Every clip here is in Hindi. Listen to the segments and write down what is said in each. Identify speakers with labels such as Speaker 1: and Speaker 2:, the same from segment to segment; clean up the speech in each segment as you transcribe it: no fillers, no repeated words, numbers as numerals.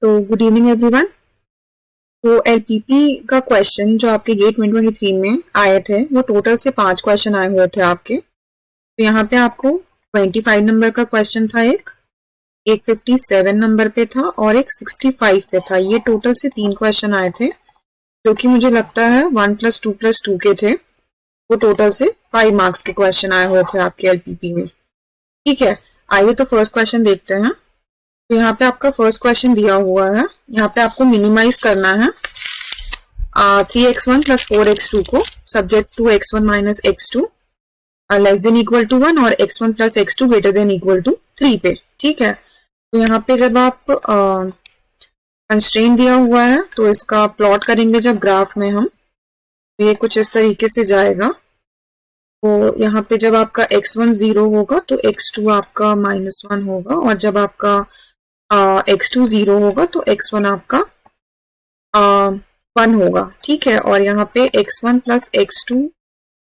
Speaker 1: So good evening everyone. तो एलपीपी का क्वेश्चन जो आपके गेट 2023 में आए थे वो टोटल से 5 क्वेश्चन आए हुए थे आपके। तो यहाँ पे आपको 25 नंबर का क्वेश्चन था, एक 57 नंबर पे था और एक 65 पे था। ये टोटल से 3 क्वेश्चन आए थे जो कि मुझे लगता है 1 + 2 + 2 के थे। वो टोटल से 5 मार्क्स के क्वेश्चन आए हुए थे आपके एलपीपी में। ठीक है, आइए तो फर्स्ट क्वेश्चन देखते हैं। तो यहाँ पे आपका फर्स्ट क्वेश्चन दिया हुआ है, यहाँ पे आपको मिनिमाइज करना है 3x1 + 4x2 को subject to x1 - x2 less than equal to 1 और x1 + x2 greater than equal to 3 पे। ठीक है, तो यहाँ पे जब आप कंस्ट्रेंट दिया हुआ है तो इसका प्लॉट करेंगे जब ग्राफ में हम, तो ये कुछ इस तरीके से जाएगा। तो यहाँ पे जब आपका x1 0 होगा तो x2 आपका -1 होगा और जब आपका x2 0 होगा तो x1 आपका 1 होगा। ठीक है, और यहाँ पे x1 + x2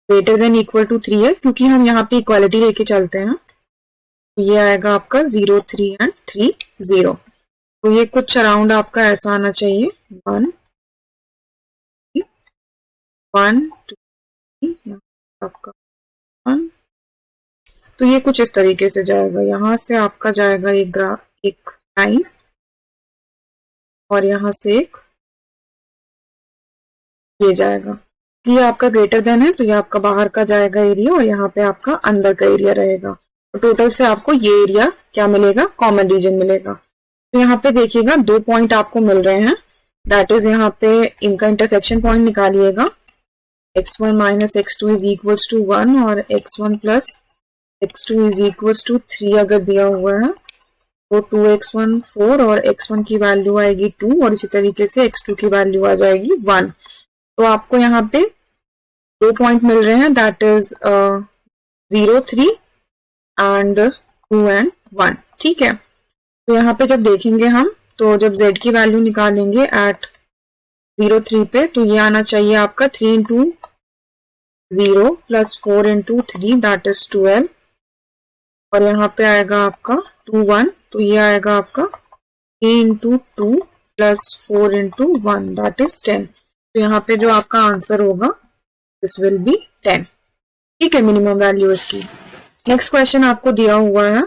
Speaker 1: greater than equal to 3 है क्योंकि हम यहाँ पे इक्वालिटी लेके चलते हैं। तो ये आएगा आपका 0 3 एंड 3 0। तो ये कुछ अराउंड आपका ऐसा आना चाहिए 1 1 2 3 आपका 1। तो ये कुछ इस तरीके से जाएगा, यहाँ से आपका जाएगा एक लाइन और यहाँ से एक ये जाएगा। ये आपका ग्रेटर देन है तो ये आपका बाहर का जाएगा एरिया और यहाँ पे आपका अंदर का एरिया रहेगा। तो टोटल से आपको ये एरिया क्या मिलेगा, कॉमन रीजन मिलेगा। तो यहाँ पे देखिएगा 2 पॉइंट आपको मिल रहे हैं, दैट इज यहाँ पे इनका इंटरसेक्शन पॉइंट निकालिएगा। x1 - x2 is equals to 1 और x1 + x2 is equals to 3 अगर दिया हुआ है तो 2x1 4 और x1 की वैल्यू आएगी 2 और इसी तरीके से x2 की वैल्यू आ जाएगी 1। तो आपको यहाँ पे 2 पॉइंट मिल रहे हैं, दैट इज 0 3 एंड 2 एंड 1। ठीक है, तो यहाँ पे जब देखेंगे हम तो जब z की वैल्यू निकालेंगे एट 0 3 पे तो ये आना चाहिए आपका 3 × 0 + 4 × 3 दैट इज 12 और यहाँ पे आएगा आपका 2 1 तो ये आएगा आपका 3 × 2 + 4 × 1 दैट इज 10। तो यहाँ पे जो आपका आंसर होगा दिस विल बी 10। ठीक है, मिनिमम वैल्यू इसकी। नेक्स्ट क्वेश्चन आपको दिया हुआ है,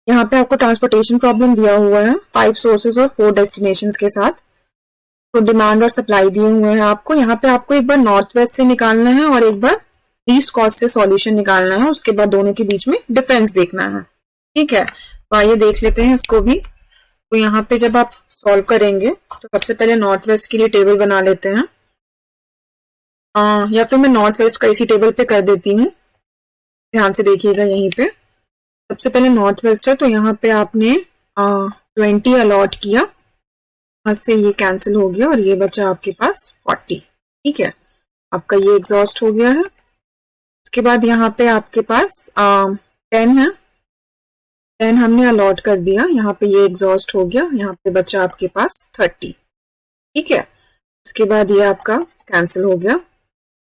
Speaker 1: यहाँ पे आपको ट्रांसपोर्टेशन प्रॉब्लम दिया हुआ है 5 सोर्सेज और 4 डेस्टिनेशंस के साथ। तो डिमांड और सप्लाई दिए हुए हैं आपको। यहाँ पे आपको एक बार नॉर्थ वेस्ट से निकालना है और एक बार ईस्ट कॉस्ट से सॉल्यूशन निकालना है, उसके बाद दोनों के बीच में डिफरेंस देखना है। ठीक है, तो आइए देख लेते हैं इसको भी। तो यहाँ पे जब आप सॉल्व करेंगे तो सबसे पहले नॉर्थ वेस्ट के लिए टेबल बना लेते हैं, या फिर मैं नॉर्थ वेस्ट का इसी टेबल पे कर देती हूँ। ध्यान से देखिएगा, यहीं पे सबसे पहले नॉर्थ वेस्ट है तो यहाँ पे आपने 20 अलॉट किया, यहाँ से ये कैंसिल हो गया और ये बचा आपके पास 40। ठीक है, आपका ये एग्जॉस्ट हो गया है। उसके बाद यहाँ पे आपके पास 10 है, 10 हमने अलॉट कर दिया, यहाँ पे ये एग्जॉस्ट हो गया, यहाँ पे बचा आपके पास 30। ठीक है, उसके बाद ये आपका कैंसिल हो गया।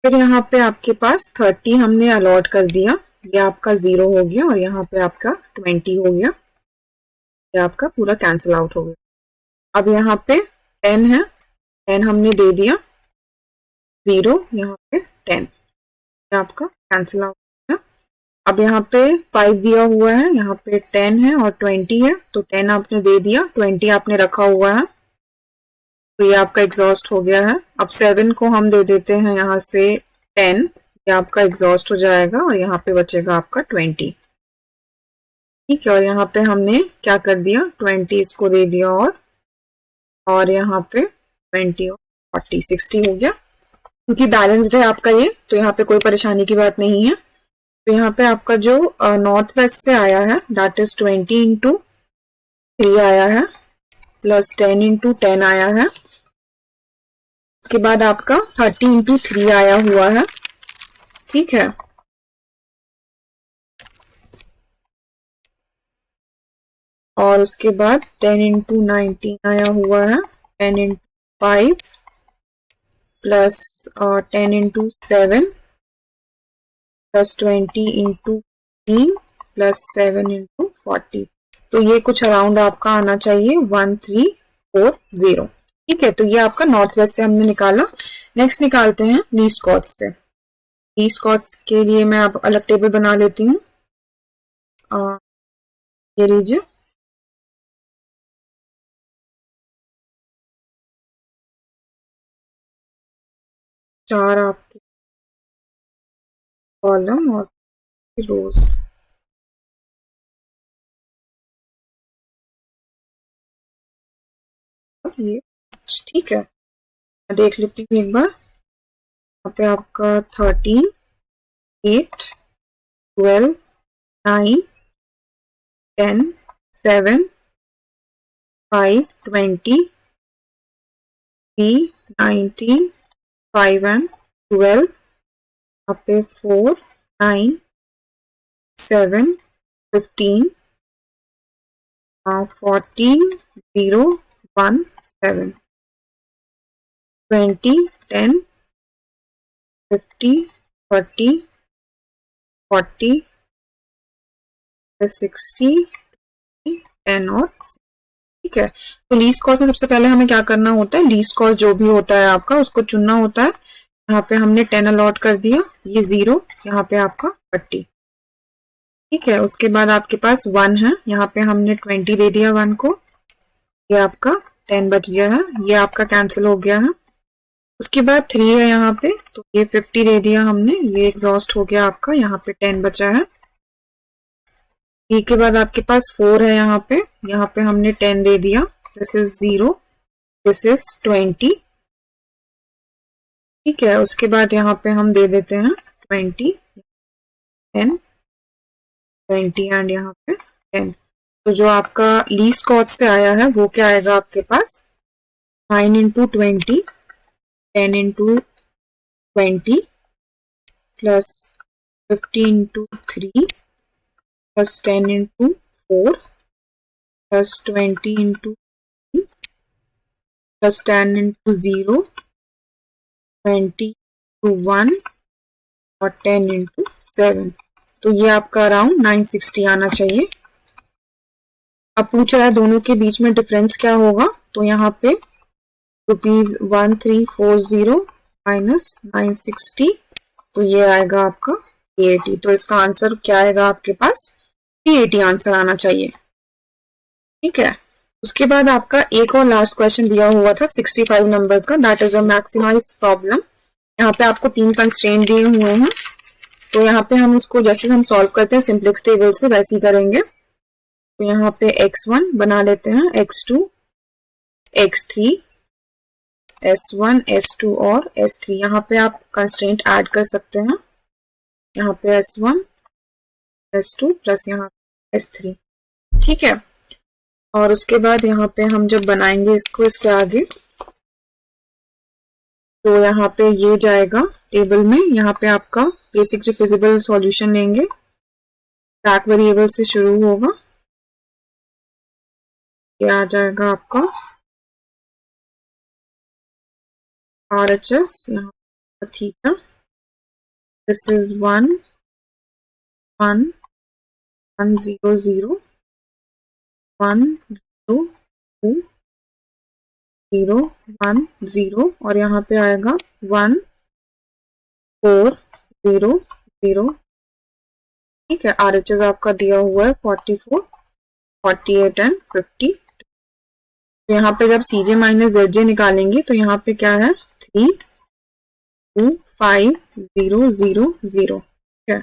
Speaker 1: फिर यहाँ पे आपके पास 30 हमने अलॉट कर दिया, ये आपका 0 हो गया और यहाँ पे आपका 20 हो गया, ये आपका पूरा कैंसिल आउट हो गया। अब यहाँ पे 10 है, 10 हमने दे दिया, 0 यहाँ पे 10, ये आपका कैंसिल आउट हो गया। अब यहाँ पे 5 दिया हुआ है, यहाँ पे 10 है और 20 है, तो 10 आपने दे दिया, 20 आपने रखा हुआ है, तो ये आपका एग्जॉस्ट हो गया है। अब 7 को हम दे देते हैं यहाँ से 10, ये आपका एग्जॉस्ट हो जाएगा और यहाँ पे बचेगा आपका 20। ठीक है, और यहाँ पे हमने क्या कर दिया, 20 इसको दे दिया और यहाँ पे 20 और 40 60 हो गया। क्योंकि बैलेंस्ड है आपका ये, तो यहाँ पे कोई परेशानी की बात नहीं है। तो यहाँ पे आपका जो नॉर्थ वेस्ट से आया है दैट इज 20 × 3 आया है प्लस 10 × 10 आया है। उसके बाद आपका 30 × 3 आया हुआ है। ठीक है, और उसके बाद 10 × 19 आया हुआ है, 10 × 5 प्लस 10 × 7 प्लस 20 × 3 प्लस 7 × 40। तो ये कुछ अराउंड आपका आना चाहिए 1340। ठीक है, तो ये आपका नॉर्थ वेस्ट से हमने निकाला। नेक्स्ट निकालते हैं लीस्ट कॉस्ट से। लीस्ट कॉस्ट के लिए मैं अब अलग टेबल बना लेती हूँ। ये लीजिए, चार आपके कॉलम और रोज। ये ठीक है, मैं देख लेती हूँ एक बार। यहाँ पे आपका 13, 8, 12, 9, 10, 7, 5, 20, 3, 19, 5 and 12, यहाँ पे 4, 9, 7, 15, 14, 0, 1, 7, 20, 10, 50, 30, 40, 60, 10 और 6। ठीक है, तो लीस्ट कॉस्ट में सबसे पहले हमें क्या करना होता है, लीस्ट कॉस्ट जो भी होता है आपका उसको चुनना होता है। यहाँ पे हमने 10 अलॉट कर दिया, ये 0, यहाँ पे आपका 30। ठीक है, उसके बाद आपके पास 1 है, यहाँ पे हमने 20 दे दिया 1 को, ये आपका 10 बच गया है, ये आपका कैंसिल हो गया है। उसके बाद 3 है यहाँ पे, तो ये 50 दे दिया हमने, ये एग्जॉस्ट हो गया आपका, यहाँ पे 10 बचा है। 3 के बाद आपके पास 4 है यहाँ पे हमने 10 दे दिया, दिस इज 0, दिस इज 20। ठीक है, उसके बाद यहाँ पे हम दे देते हैं 20, 10, 20 एंड यहाँ पे 10। तो जो आपका लीस्ट कॉस्ट से आया है वो क्या आएगा आपके पास, 9 into 20, 10 into 20 plus 50 into 3 plus 10 into 4 plus 20 into plus 10 into 0, 20 into 1 और 10 इंटू 7। तो ये आपका अराउंड 960 आना चाहिए। अब पूछ रहा है दोनों के बीच में डिफरेंस क्या होगा, तो यहाँ पे ₹1340 माइनस 960, तो ये आएगा आपका 380। तो इसका आंसर क्या आएगा आपके पास, 380 आंसर आना चाहिए। ठीक है, उसके बाद आपका एक और लास्ट क्वेश्चन दिया हुआ था 65 नंबर का, that is a maximise problem. यहाँ पे आपको 3 कंस्ट्रेंट दिए हुए हैं, तो यहाँ पे हम इसको जैसे हम सॉल्व करते हैं सिंप्लेक्स टेबल से वैसे ही करेंगे। तो यहाँ पे x1 बना लेते हैं, x2, x3, s1, s2 और s3। यहाँ पे आप कंस्ट्रेंट ऐड कर सकते हैं, यहाँ पे s1, s2 प्लस यहाँ s3। ठीक है, और उसके बाद यहाँ पे हम जब बनाएंगे इसको इसके आगे, तो यहाँ पे ये जाएगा टेबल में, यहाँ पे आपका बेसिक डिफिजिबल सॉल्यूशन लेंगे, स्टैक वेरिएबल से शुरू होगा, ये आ जाएगा आपका RHS, यहाँ पर थीटा, दिस इज 1 1 1 0 0 1 0 2 0 1 0 और यहाँ पे आएगा 1 4 0 0। ठीक है, RHS आपका दिया हुआ है 44, 48 एंड 50। तो यहाँ पे जब CJ माइनस ZJ निकालेंगे तो यहाँ पे क्या है 3 2 5 0 0 0। ठीक है,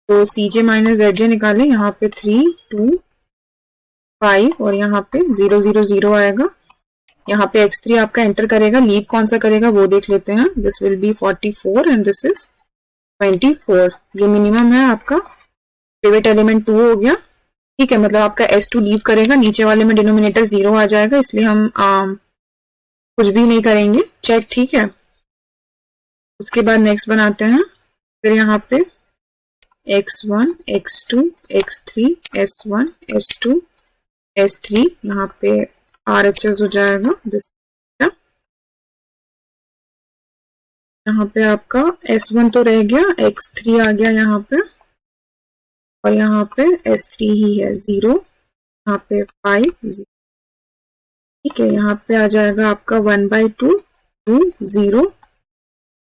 Speaker 1: तो CJ माइनस ZJ निकालें, यहाँ पे 3 2 5 और यहाँ पे 0 0 0 आएगा। यहाँ पे x3 आपका एंटर करेगा, लीव कौन सा करेगा वो देख लेते हैं, this will be 44 and this is 24। ये मिनिमम है आपका, पिवट एलिमेंट 2 हो गया। ठीक है, मतलब आपका S2 लीव करेगा, नीचे वाले में डिनोमिनेटर 0 आ जाएगा, इसलिए हम कुछ भी नहीं करेंगे, चेक। ठीक है, उसके बाद नेक्स्ट बनाते हैं, फिर यहाँ पे x1 x2 x3 s1 s2 s3, यहाँ पे RHS हो जाएगा दिस। यहाँ पे आपका S1 तो रह गया, x3 आ गया यहाँ पे और यहाँ पे S3 ही है 0 यहाँ पे 5 0। ठीक है, यहाँ पे आ जाएगा आपका 1/2 2 0।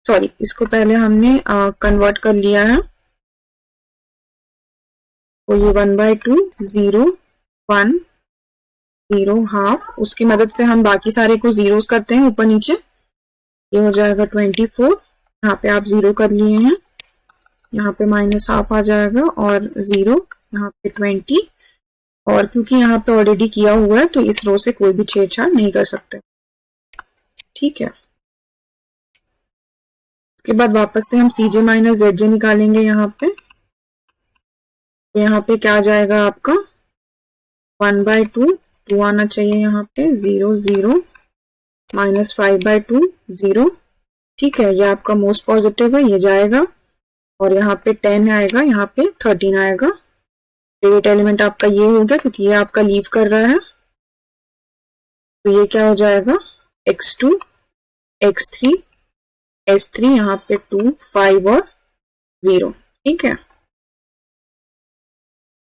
Speaker 1: सॉरी, इसको पहले हमने कन्वर्ट कर लिया है, तो ये 1/2 0 1 0 हाफ, उसकी मदद से हम बाकी सारे को जीरोस करते हैं ऊपर नीचे। ये हो जाएगा 24, यहाँ पे आप जीरो कर लिए हैं, यहाँ पे माइनस हाफ आ जाएगा और 0, यहाँ पे 20, और क्योंकि यहाँ पे ऑलरेडी किया हुआ है तो इस रो से कोई भी छेड़छाड़ नहीं कर सकते। ठीक है, उसके बाद वापस से हम CJ माइनस ZJ निकालेंगे यहाँ पे। तो यहाँ पे क्या आ जाएगा आपका 1/2 2 आना चाहिए, यहाँ पे 0 0 माइनस 5/2 0। ठीक है, ये आपका मोस्ट पॉजिटिव है, ये जाएगा, और यहाँ पे 10 आएगा, यहाँ पे 13 आएगा। फेवरेट एलिमेंट आपका ये हो गया क्योंकि ये आपका लीव कर रहा है, तो ये क्या हो जाएगा x2 x3 s3, यहाँ पे 2 5 और 0। ठीक है,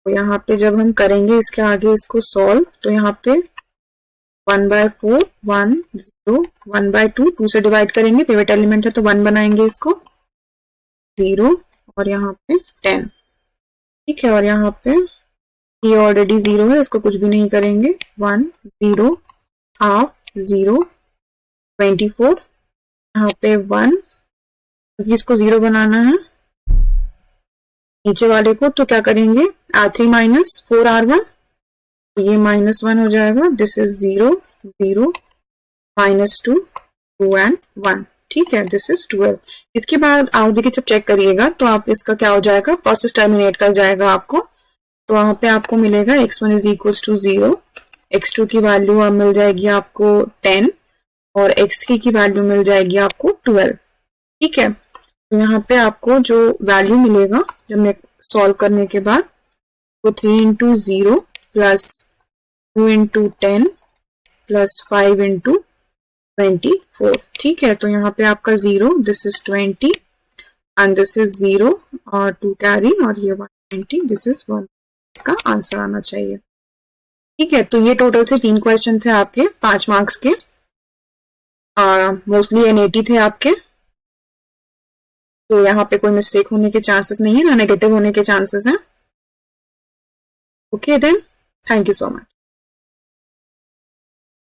Speaker 1: तो यहाँ पे जब हम करेंगे इसके आगे इसको सॉल्व, तो यहाँ पे 1/4 1 0 1/2 2 से डिवाइड करेंगे, पिवट एलिमेंट है तो 1 बनाएंगे इसको, 0 और यहाँ पे 10। ठीक है, और यहाँ पे ये ऑलरेडी 0 है, इसको कुछ भी नहीं करेंगे, 1 0 हाफ 0 24, यहाँ पे 1, क्योंकि इसको 0 बनाना है नीचे वाले को, तो क्या करेंगे R3 माइनस 4R1, तो ये -1 हो जाएगा, दिस इज 0 0 -2 2 एंड 1। ठीक है, दिस इज 12। इसके बाद आप देखिए जब चेक करिएगा तो आप इसका क्या हो जाएगा, प्रोसेस टर्मिनेट कर जाएगा आपको, तो वहां पे आपको मिलेगा x1 is equals to 0, x2 की वैल्यू अब मिल जाएगी आपको 10 और x3 की वैल्यू मिल जाएगी आपको 12। ठीक है, तो यहाँ पे आपको जो वैल्यू मिलेगा जब मैं सॉल्व करने के बाद, वो 3 into 0 plus 2 into 10 plus 5 into 24। ठीक है, तो यहाँ पे आपका 0, this is 20 and this is 0 और 2 कैरी, और ये 120, दिस इज 1। इसका आंसर आना चाहिए। ठीक है, तो ये टोटल से 3 क्वेश्चन थे आपके 5 मार्क्स के, मोस्टली NAT थे आपके, तो यहाँ पे कोई मिस्टेक होने के चांसेस नहीं है, ना नेगेटिव होने के चांसेस हैं। Okay then, thank you so much.